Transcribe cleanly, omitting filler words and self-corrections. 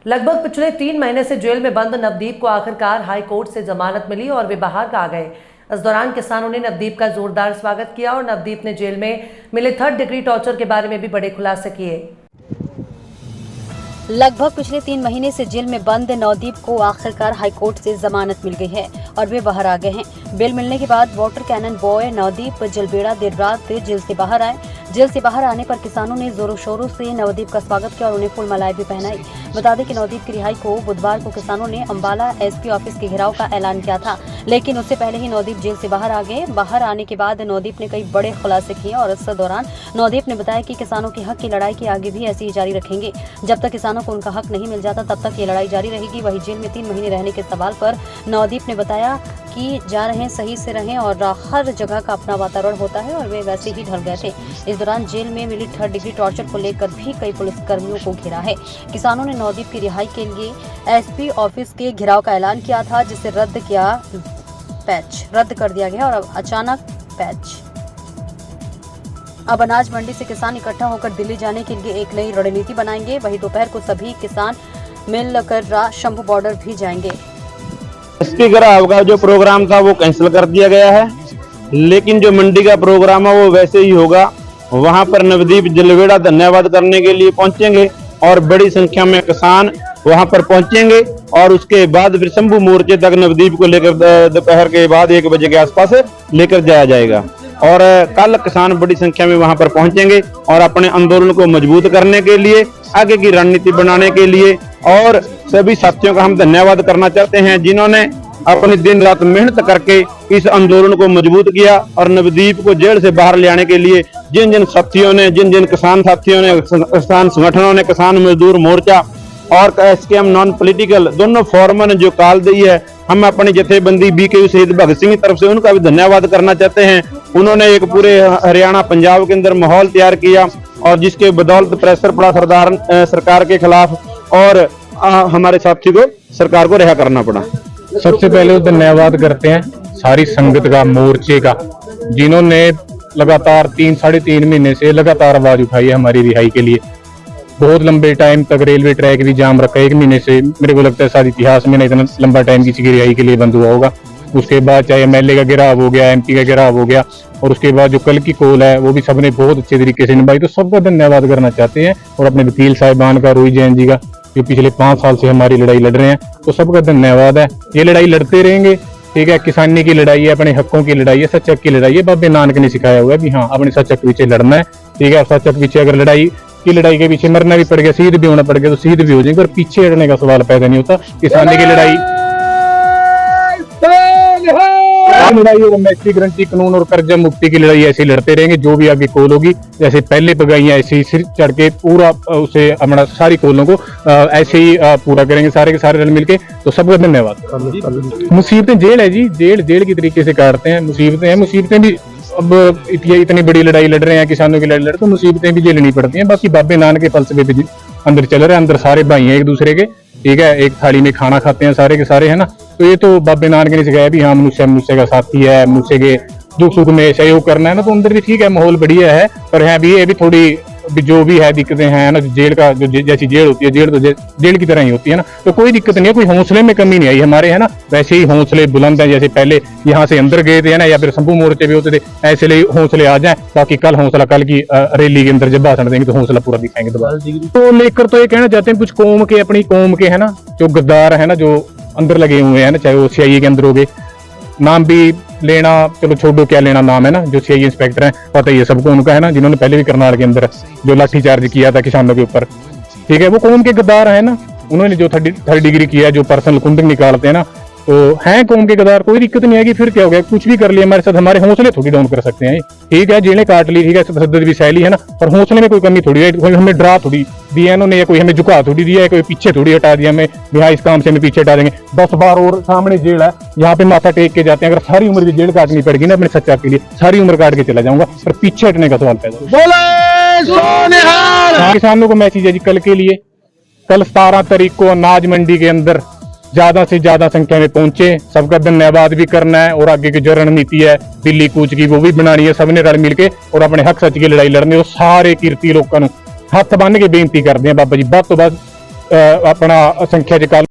लगभग पिछले 3 महीने से जेल में बंद नवदीप को आखिरकार हाई कोर्ट से जमानत मिली और वे बाहर आ गए। इस दौरान किसानों ने नवदीप का जोरदार स्वागत किया और नवदीप ने जेल में मिले 3rd डिग्री टॉर्चर के बारे में भी बड़े खुलासे किए। लगभग पिछले 3 महीने से जेल में बंद नवदीप को आखिरकार हाईकोर्ट से जमानत मिल गई है और वे बाहर आ गए हैं। बेल मिलने के बाद water cannon boy Navdeep Jalbera देर रात जेल से बाहर आए। जेल से बाहर आने पर किसानों ने जोरों शोरों से नवदीप का स्वागत किया और उन्हें फूल मालाएं भी पहनाई। बता दें कि नवदीप की रिहाई को बुधवार को किसानों ने अम्बाला एसपी ऑफिस के घेराव का ऐलान किया था, लेकिन उससे पहले ही नवदीप जेल से बाहर आ गए। बाहर आने के बाद नवदीप ने कई बड़े खुलासे किए और इस दौरान नवदीप ने बताया कि किसानों के हक की लड़ाई की आगे भी ऐसी ही जारी रखेंगे। जब तक किसानों को उनका हक नहीं मिल जाता तब तक ये लड़ाई जारी रहेगी। वहीं जेल में 3 महीने रहने के सवाल पर नवदीप ने बताया कि जा रहे हैं सही से रहें और हर जगह का अपना वातावरण होता है और वे वैसे ही ढल गए थे। इस दौरान जेल में मिली 3rd डिग्री टॉर्चर को लेकर भी कई पुलिसकर्मियों को घेरा है। किसानों ने नवदीप की रिहाई के लिए एसपी ऑफिस के घेराव का ऐलान किया था, जिसे रद्द कर दिया गया और अब अचानक पैच। अब अनाज मंडी से किसान इकट्ठा होकर दिल्ली जाने के लिए एक नई रणनीति बनाएंगे। वहीं दोपहर को सभी किसान मिलकर शंभू बॉर्डर भी जाएंगे। एसपी घेराव का जो प्रोग्राम था वो कैंसिल कर दिया गया है, लेकिन जो मंडी का प्रोग्राम है वो वैसे ही होगा। वहां पर नवदीप जलबेड़ा धन्यवाद करने के लिए पहुंचेंगे और बड़ी संख्या में किसान वहां पर पहुंचेंगे और उसके बाद फिर शंभू मोर्चे तक नवदीप को लेकर दोपहर के बाद 1 बजे के आसपास लेकर जाया जाएगा। और कल किसान बड़ी संख्या में वहां पर पहुंचेंगे और अपने आंदोलन को मजबूत करने के लिए, आगे की रणनीति बनाने के लिए। और सभी साथियों का हम धन्यवाद करना चाहते हैं जिन्होंने अपनी दिन रात मेहनत करके इस आंदोलन को मजबूत किया और नवदीप को जेल से बाहर ले आने के लिए जिन जिन साथियों ने, जिन किसान साथियों ने, किसान संगठनों ने, किसान मजदूर मोर्चा और एसकेएम नॉन पॉलिटिकल दोनों फोरमों ने जो कॉल दी है, हम अपनी जथेबंदी बीकेयू शहीद भगत सिंह की तरफ से उनका भी धन्यवाद करना चाहते हैं। उन्होंने एक पूरे हरियाणा पंजाब के अंदर माहौल तैयार किया और जिसके बदौलत प्रेशर पड़ा सरकार के खिलाफ और हमारे साथी को सरकार को रिहा करना पड़ा। सबसे पहले तो धन्यवाद करते हैं सारी संगत का, मोर्चे का, जिन्होंने लगातार 3-3.5 महीने से लगातार आवाज उठाई है हमारी रिहाई के लिए। बहुत लंबे टाइम तक रेलवे ट्रैक भी जाम रखा है, 1 महीने से। मेरे को लगता है शायद इतिहास में ना इतना लंबा टाइम किसी की रिहाई के लिए बंद हुआ होगा। उसके बाद चाहे एमएलए का घेराव हो गया, एमपी का घेराव हो गया और उसके बाद जो कल की कॉल है वो भी सबने बहुत अच्छे तरीके से निभाई। तो सबका धन्यवाद करना चाहते हैं और अपने वकील साहिबान का, रोहित जैन जी का, जो पिछले 5 साल से हमारी लड़ाई लड़ रहे हैं, तो सबका धन्यवाद है। ये लड़ाई लड़ते रहेंगे, ठीक है। किसानी की लड़ाई है, अपने हकों की लड़ाई है, सच हक की लड़ाई है। बाबे नानक ने सिखाया हुआ है कि हाँ अपने सच हक के पीछे लड़ना है, ठीक है। सच हक पीछे अगर लड़ाई के पीछे मरना भी पड़ गया, शहीद भी होना पड़ गया तो शहीद भी हो जाएंगे और पीछे हटने का सवाल पैदा नहीं होता। किसानी की लड़ाई हो, मैत्री गारंटी कानून और कर्जा मुक्ति की लड़ाई ऐसे लड़ते रहेंगे। जो भी आगे कॉल होगी, जैसे पहले पगाइयां ऐसे ही सिर चढ़ के पूरा उसे अपना सारी कॉलों को ऐसे ही पूरा करेंगे सारे के सारे रल मिलके। तो सबका धन्यवाद। मुसीबतें जेल है जी, जेल की तरीके से काटते हैं। मुसीबतें भी अब इतनी बड़ी लड़ाई लड़ रहे हैं, किसानों की लड़ाई लड़, तो मुसीबतें भी झेलनी पड़ती हैं। बाकी बाबे नानक के फलसफे पे अंदर चल रहे हैं, अंदर सारे भाई हैं एक दूसरे के, ठीक है। एक थाली में खाना खाते हैं सारे के सारे, है ना। तो ये तो बाबे नानक ने सिखाया भी हाँ मनुष्य का साथी है, मनुष्य के दुख सुख में सहयोग करना है ना। तो अंदर भी ठीक है, माहौल बढ़िया है, पर है भी ये भी थोड़ी जो भी है दिक्कतें हैं ना। जेल का जो जैसी जेल होती है, जेल तो जेल की तरह ही होती है ना। तो कोई दिक्कत नहीं है, कोई हौसले में कमी नहीं आई हमारे, है ना। वैसे ही हौसले बुलंद है, जैसे पहले यहाँ से अंदर गए थे ना, या फिर शंभू मोर्चे भी होते थे, ऐसे हौसले आ जाए। बाकी कल हौसला, कल की रैली के अंदर जब भाषण देंगे तो हौसला पूरा दिखाएंगे। तो लेकर तो ये कहना चाहते हैं कुछ कौम के, अपनी कौम के, है ना, जो गद्दार है ना, जो अंदर लगे हुए हैं ना, चाहे वो सीआईए के अंदर हो गए, नाम भी लेना चलो छोड़ो, क्या लेना नाम, है ना। जो सीआईए इंस्पेक्टर हैं, पता ही है सबको उनका, है ना, जिन्होंने पहले भी करनाल के अंदर जो लाठीचार्ज किया था किसानों के ऊपर, ठीक है। वो कौम के गद्दार है ना। उन्होंने जो 3rd डिग्री किया, जो पर्सनल कुंडल निकालते हैं ना, तो हैं कौम के गद्दार। कोई दिक्कत नहीं है कि फिर क्या हो गया, कुछ भी कर लिया हमारे साथ, हमारे हौसले थोड़ी डाउन कर सकते हैं, ठीक है। जेलें काट ली, ठीक है, तशद्दुद भी सहली, है ना, पर हौसले में कोई कमी थोड़ी है। कोई हमें डरा थोड़ी दिया है इन्होंने, या कोई हमें झुका थोड़ी दिया है, कोई पीछे थोड़ी हटा दिया हमें, यहाँ इस काम से हमें पीछे हटा देंगे। 10 बार और सामने जेल है, यहाँ पे माथा टेक के जाते हैं। अगर सारी उम्र की जेल काटनी पड़ेगी ना अपने सच्चा के लिए, सारी उम्र काट के चला जाऊंगा, पर पीछे हटने का सवाल पैदा। किसानों को मैसेज है जी कल के लिए, कल 17 तारीख को अनाज मंडी के अंदर ज्यादा से ज्यादा संख्या में पहुंचे। सबका धन्यवाद भी करना है और आगे की जो रणनीति है दिल्ली कूच की वो भी बनानी है, सबने रल मिलके और अपने हक सच की लड़ाई लड़नी। और सारे कीर्ति लोगों को हाथ बन के बेनती करते हैं बाबा जी, बद तो बद अपना संख्या च